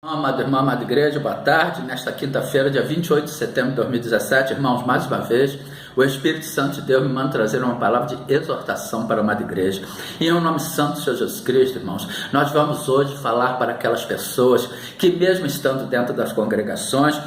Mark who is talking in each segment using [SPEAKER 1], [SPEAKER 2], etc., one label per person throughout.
[SPEAKER 1] Amado irmão, amada igreja, boa tarde. Nesta quinta-feira, dia 28 de setembro de 2017, irmãos, mais uma vez, o Espírito Santo de Deus me manda trazer uma palavra de exortação para a amada igreja. E em nome santo do Senhor Jesus Cristo, irmãos, nós vamos hoje falar para aquelas pessoas que, mesmo estando dentro das congregações,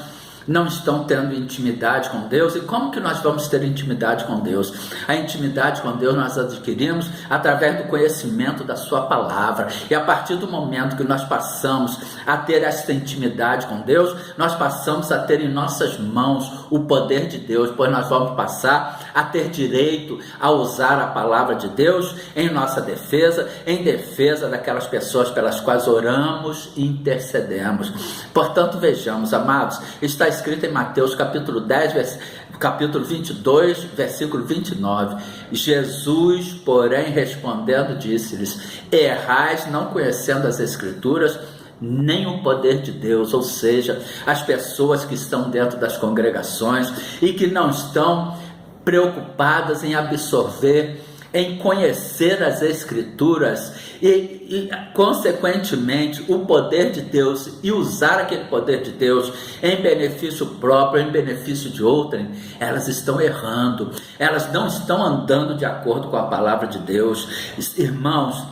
[SPEAKER 1] não estão tendo intimidade com Deus. E como que nós vamos ter intimidade com Deus? A intimidade com Deus nós adquirimos através do conhecimento da sua palavra. E a partir do momento que nós passamos a ter essa intimidade com Deus, nós passamos a ter em nossas mãos o poder de Deus, pois nós vamos passar a ter direito a usar a palavra de Deus em nossa defesa, em defesa daquelas pessoas pelas quais oramos e intercedemos. Portanto, vejamos, amados, está escrito em Mateus capítulo 10, capítulo 22, versículo 29. Jesus, porém, respondendo, disse-lhes: errais não conhecendo as Escrituras, nem o poder de Deus. Ou seja, as pessoas que estão dentro das congregações e que não estão preocupadas em absorver, em conhecer as Escrituras e, consequentemente, o poder de Deus e usar aquele poder de Deus em benefício próprio, em benefício de outrem, elas estão errando, elas não estão andando de acordo com a palavra de Deus. Irmãos,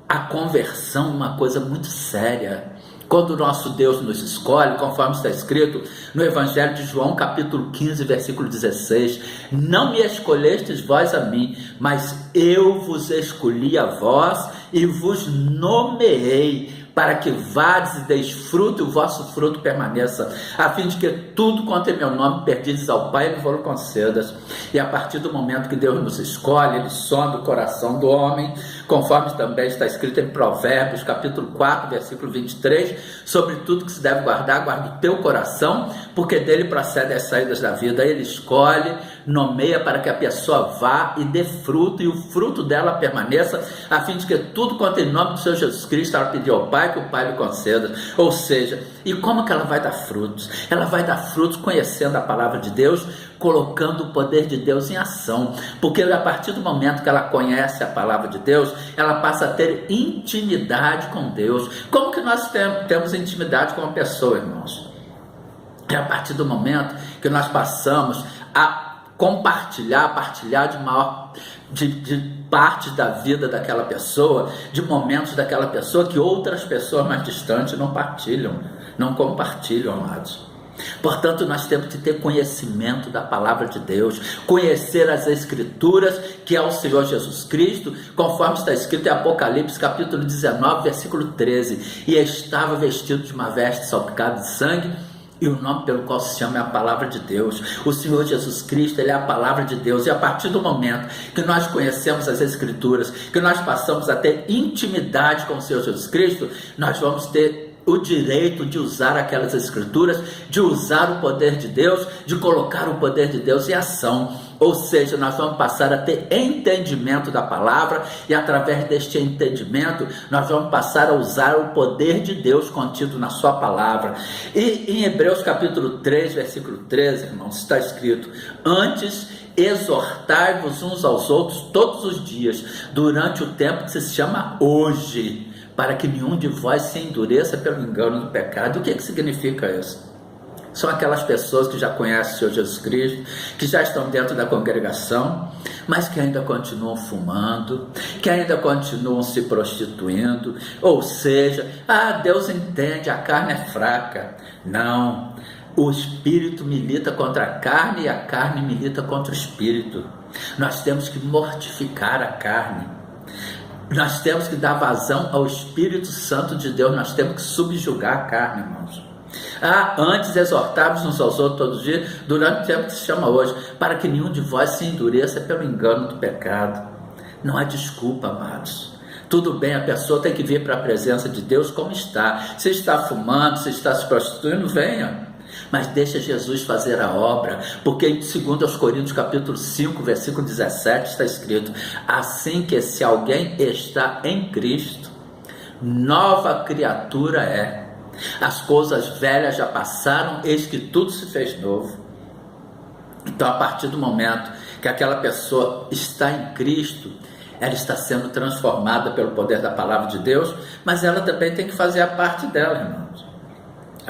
[SPEAKER 1] a conversão é uma coisa muito séria. Quando o nosso Deus nos escolhe, conforme está escrito no Evangelho de João, capítulo 15, versículo 16, não me escolhestes vós a mim, mas eu vos escolhi a vós e vos nomeei, para que vades e deis fruto e o vosso fruto permaneça, a fim de que tudo quanto em meu nome pedides ao Pai, Ele vos concedas. E a partir do momento que Deus nos escolhe, Ele sonda o coração do homem, conforme também está escrito em Provérbios, capítulo 4, versículo 23, sobre tudo que se deve guardar, guarda o teu coração, porque dele procedem as saídas da vida. Ele escolhe, nomeia para que a pessoa vá e dê fruto, e o fruto dela permaneça, a fim de que tudo quanto em nome do Senhor Jesus Cristo ela pedir ao Pai, que o Pai lhe conceda. Ou seja, e como que ela vai dar frutos? Ela vai dar frutos conhecendo a palavra de Deus, colocando o poder de Deus em ação, porque a partir do momento que ela conhece a palavra de Deus, ela passa a ter intimidade com Deus. Como que nós temos intimidade com uma pessoa, irmãos? É a partir do momento que nós passamos a partilhar de partes da vida daquela pessoa, de momentos daquela pessoa que outras pessoas mais distantes não partilham, não compartilham, amados. Portanto, nós temos que ter conhecimento da palavra de Deus, conhecer as Escrituras, que é o Senhor Jesus Cristo, conforme está escrito em Apocalipse, capítulo 19, versículo 13. E estava vestido de uma veste salpicada de sangue, e o nome pelo qual se chama é a palavra de Deus. O Senhor Jesus Cristo, Ele é a palavra de Deus. E a partir do momento que nós conhecemos as Escrituras, que nós passamos a ter intimidade com o Senhor Jesus Cristo, nós vamos ter o direito de usar aquelas Escrituras, de usar o poder de Deus, de colocar o poder de Deus em ação. Ou seja, nós vamos passar a ter entendimento da palavra, e através deste entendimento nós vamos passar a usar o poder de Deus contido na sua palavra. E em Hebreus capítulo 3, versículo 13, irmãos, está escrito: antes exortai-vos uns aos outros todos os dias, durante o tempo que se chama hoje, para que nenhum de vós se endureça pelo engano do pecado. O que significa isso? São aquelas pessoas que já conhecem o Senhor Jesus Cristo, que já estão dentro da congregação, mas que ainda continuam fumando, que ainda continuam se prostituindo. Ou seja, Deus entende, a carne é fraca. Não, o Espírito milita contra a carne e a carne milita contra o Espírito. Nós temos que mortificar a carne. Nós temos que dar vazão ao Espírito Santo de Deus, nós temos que subjugar a carne, irmãos. Antes exortávamos uns aos outros todos os dias, durante o tempo que se chama hoje, para que nenhum de vós se endureça pelo engano do pecado. Não há desculpa, amados. Tudo bem, a pessoa tem que vir para a presença de Deus como está. Se está fumando, se está se prostituindo, venha. Mas deixa Jesus fazer a obra, porque em 2 Coríntios capítulo 5, versículo 17 está escrito: assim que se alguém está em Cristo, nova criatura é. As coisas velhas já passaram, eis que tudo se fez novo. Então, a partir do momento que aquela pessoa está em Cristo, ela está sendo transformada pelo poder da palavra de Deus, mas ela também tem que fazer a parte dela, irmãos.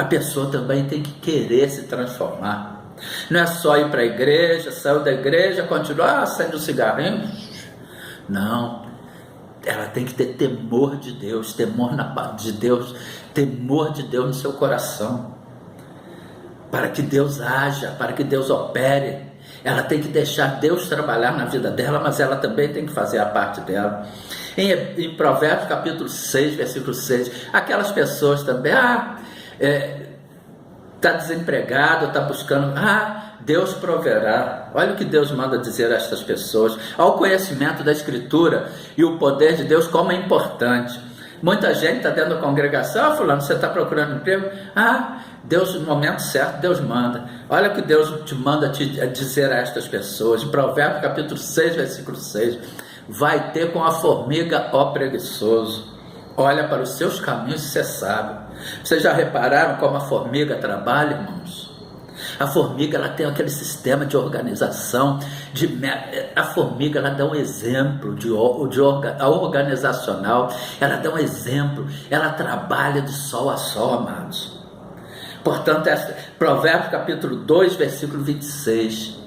[SPEAKER 1] A pessoa também tem que querer se transformar. Não é só ir para a igreja, saiu da igreja, continuar acende um cigarrinho. Não. Ela tem que ter temor de Deus, temor de Deus, temor de Deus no seu coração. Para que Deus haja, para que Deus opere. Ela tem que deixar Deus trabalhar na vida dela, mas ela também tem que fazer a parte dela. Em Provérbios capítulo 6, versículo 6, aquelas pessoas também, está desempregado, está buscando, Deus proverá. Olha o que Deus manda dizer a estas pessoas. Ao conhecimento da Escritura e o poder de Deus, como é importante. Muita gente está dentro da congregação, fulano, você está procurando emprego? Deus, no momento certo, Deus manda. Olha o que Deus te manda dizer a estas pessoas. Em Provérbios capítulo 6, versículo 6. Vai ter com a formiga, ó preguiçoso. Olha para os seus caminhos e você sabe. Vocês já repararam como a formiga trabalha, irmãos? A formiga, ela tem aquele sistema de organização. A formiga, ela dá um exemplo organizacional. Ela dá um exemplo. Ela trabalha de sol a sol, amados. Portanto, Provérbios capítulo 2, versículo 26.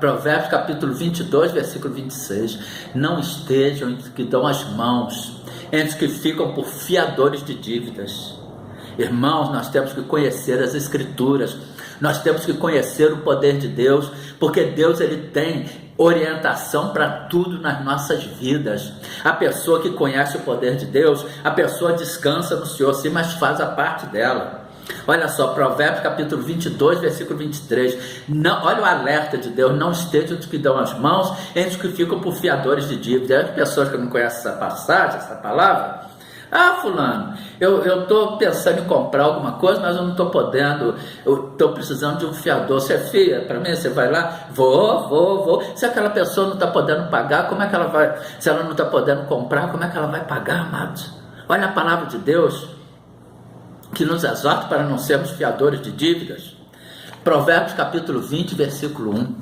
[SPEAKER 1] Provérbios capítulo 22, versículo 26. Não estejam entre os que dão as mãos, entre os que ficam por fiadores de dívidas. Irmãos, nós temos que conhecer as Escrituras, nós temos que conhecer o poder de Deus, porque Deus, ele tem orientação para tudo nas nossas vidas. A pessoa que conhece o poder de Deus, a pessoa descansa no Senhor, sim, mas faz a parte dela. Olha só, Provérbios capítulo 22, versículo 23. Não, olha o alerta de Deus: não estejam os que dão as mãos entre os que ficam por fiadores de dívida. As pessoas que não conhecem essa passagem, essa palavra, fulano, eu estou pensando em comprar alguma coisa, mas eu não estou podendo, eu estou precisando de um fiador. Você fia para mim? Você vai lá? Vou. Se aquela pessoa não está podendo pagar, como é que ela vai? Se ela não está podendo comprar, como é que ela vai pagar, amados? Olha a palavra de Deus, que nos exorta para não sermos fiadores de dívidas. Provérbios capítulo 20, versículo 1.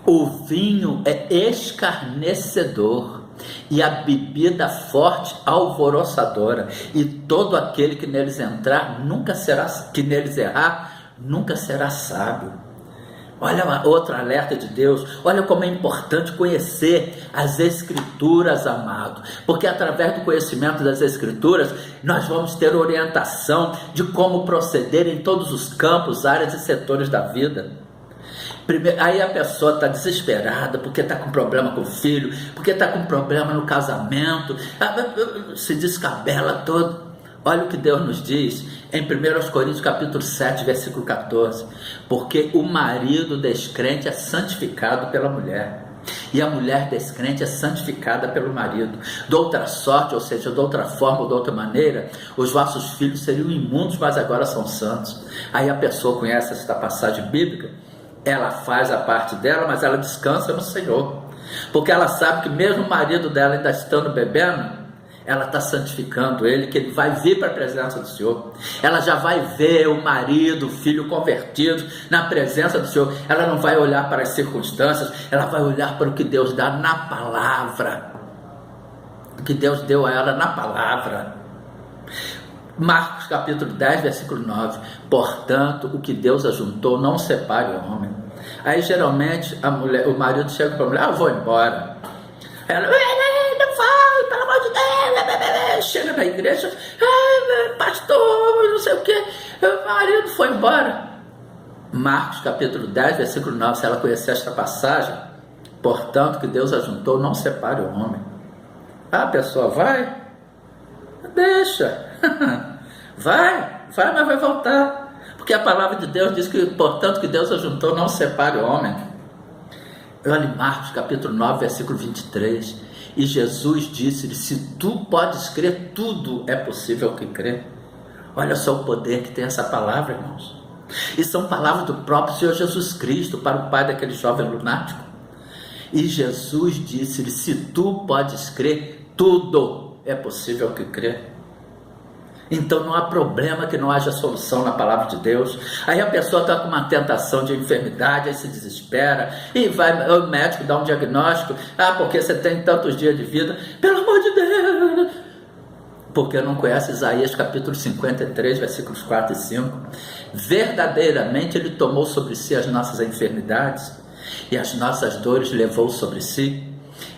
[SPEAKER 1] O vinho é escarnecedor e a bebida forte alvoroçadora, e todo aquele que neles errar nunca será sábio. Olha outro alerta de Deus. Olha como é importante conhecer as Escrituras, amado, porque através do conhecimento das Escrituras nós vamos ter orientação de como proceder em todos os campos, áreas e setores da vida. Aí a pessoa está desesperada porque está com problema com o filho, porque está com problema no casamento, se descabela todo. Olha o que Deus nos diz em 1 Coríntios capítulo 7, versículo 14. Porque o marido descrente é santificado pela mulher, e a mulher descrente é santificada pelo marido. De outra sorte, ou seja, de outra forma ou de outra maneira, os vossos filhos seriam imundos, mas agora são santos. Aí a pessoa conhece esta passagem bíblica, ela faz a parte dela, mas ela descansa no Senhor, porque ela sabe que mesmo o marido dela ainda estando bebendo, ela está santificando ele, que ele vai vir para a presença do Senhor. Ela já vai ver o marido, o filho convertido na presença do Senhor. Ela não vai olhar para as circunstâncias, ela vai olhar para o que Deus dá na palavra, o que Deus deu a ela na palavra. Marcos capítulo 10, versículo 9. Portanto, o que Deus ajuntou, não separe o homem. Aí geralmente o marido chega para a mulher: eu vou embora. Ela: não vai, pelo amor de Deus. Chega na igreja: pastor, não sei o que, o marido foi embora. Marcos capítulo 10, versículo 9. Se ela conhecer esta passagem, portanto, que Deus ajuntou, não separe o homem. A pessoa vai, deixa. Vai, mas vai voltar, porque a palavra de Deus diz que, portanto, que Deus ajuntou, não separe o homem. Olha em Marcos capítulo 9, versículo 23. E Jesus disse-lhe: se tu podes crer, tudo é possível que crê. Olha só o poder que tem essa palavra, irmãos. E são palavras do próprio Senhor Jesus Cristo para o pai daquele jovem lunático. E Jesus disse-lhe: se tu podes crer, tudo é possível que crê. Então não há problema que não haja solução na palavra de Deus. Aí a pessoa está com uma tentação de enfermidade, aí se desespera, e vai, o médico dá um diagnóstico: porque você tem tantos dias de vida. Pelo amor de Deus, porque não conhece Isaías capítulo 53, versículos 4 e 5. Verdadeiramente Ele tomou sobre si as nossas enfermidades e as nossas dores levou sobre si.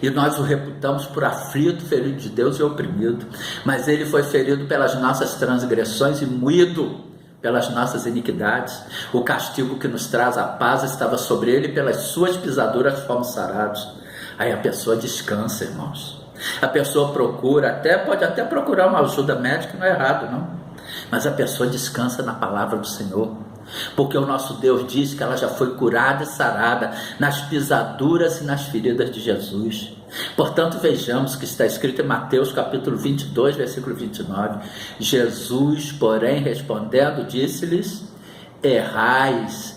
[SPEAKER 1] E nós o reputamos por aflito, ferido de Deus e oprimido. Mas Ele foi ferido pelas nossas transgressões e moído pelas nossas iniquidades. O castigo que nos traz a paz estava sobre Ele, e pelas suas pisaduras fomos sarados. Aí a pessoa descansa, irmãos. A pessoa procura, pode até procurar uma ajuda médica, não é errado, não. Mas a pessoa descansa na palavra do Senhor. Porque o nosso Deus diz que ela já foi curada e sarada nas pisaduras e nas feridas de Jesus. Portanto, vejamos que está escrito em Mateus capítulo 22, versículo 29. Jesus, porém, respondendo, disse-lhes: errais,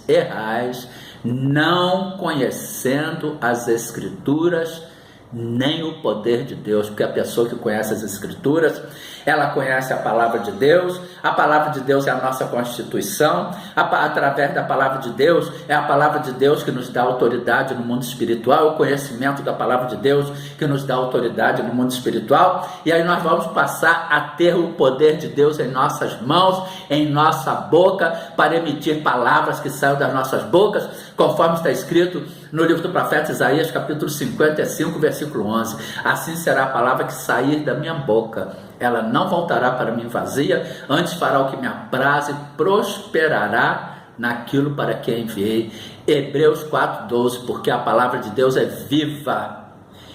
[SPEAKER 1] não conhecendo as Escrituras, nem o poder de Deus. Porque a pessoa que conhece as Escrituras, ela conhece a palavra de Deus. A palavra de Deus é a nossa Constituição. Através da palavra de Deus, é a palavra de Deus que nos dá autoridade no mundo espiritual. O conhecimento da palavra de Deus que nos dá autoridade no mundo espiritual. E aí nós vamos passar a ter o poder de Deus em nossas mãos, em nossa boca, para emitir palavras que saiam das nossas bocas, conforme está escrito no livro do profeta Isaías, capítulo 55, versículo 11. Assim será a palavra que sair da minha boca. Ela não voltará para mim vazia, antes fará o que me apraz e prosperará naquilo para que a enviei. Hebreus 4:12, porque a palavra de Deus é viva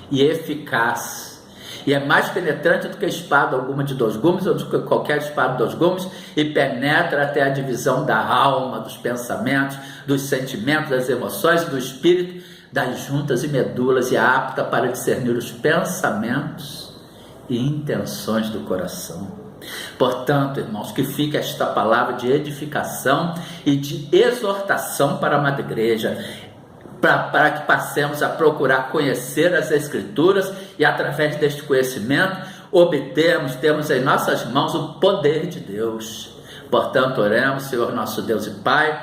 [SPEAKER 1] e eficaz, e é mais penetrante do que espada alguma de 2 gumes, ou do que qualquer espada de 2 gumes, e penetra até a divisão da alma, dos pensamentos, dos sentimentos, das emoções e do espírito, das juntas e medulas, e é apta para discernir os pensamentos e intenções do coração. Portanto, irmãos, que fique esta palavra de edificação e de exortação para a amada igreja, para que passemos a procurar conhecer as Escrituras e, através deste conhecimento, temos em nossas mãos o poder de Deus. Portanto, oremos. Senhor nosso Deus e Pai,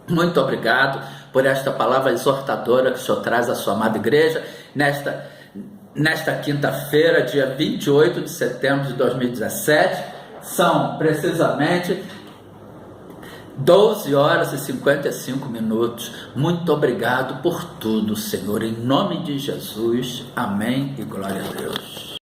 [SPEAKER 1] muito obrigado por esta palavra exortadora que o Senhor traz à sua amada igreja nesta quinta-feira, dia 28 de setembro de 2017, são precisamente 12 horas e 55 minutos. Muito obrigado por tudo, Senhor, em nome de Jesus. Amém e glória a Deus.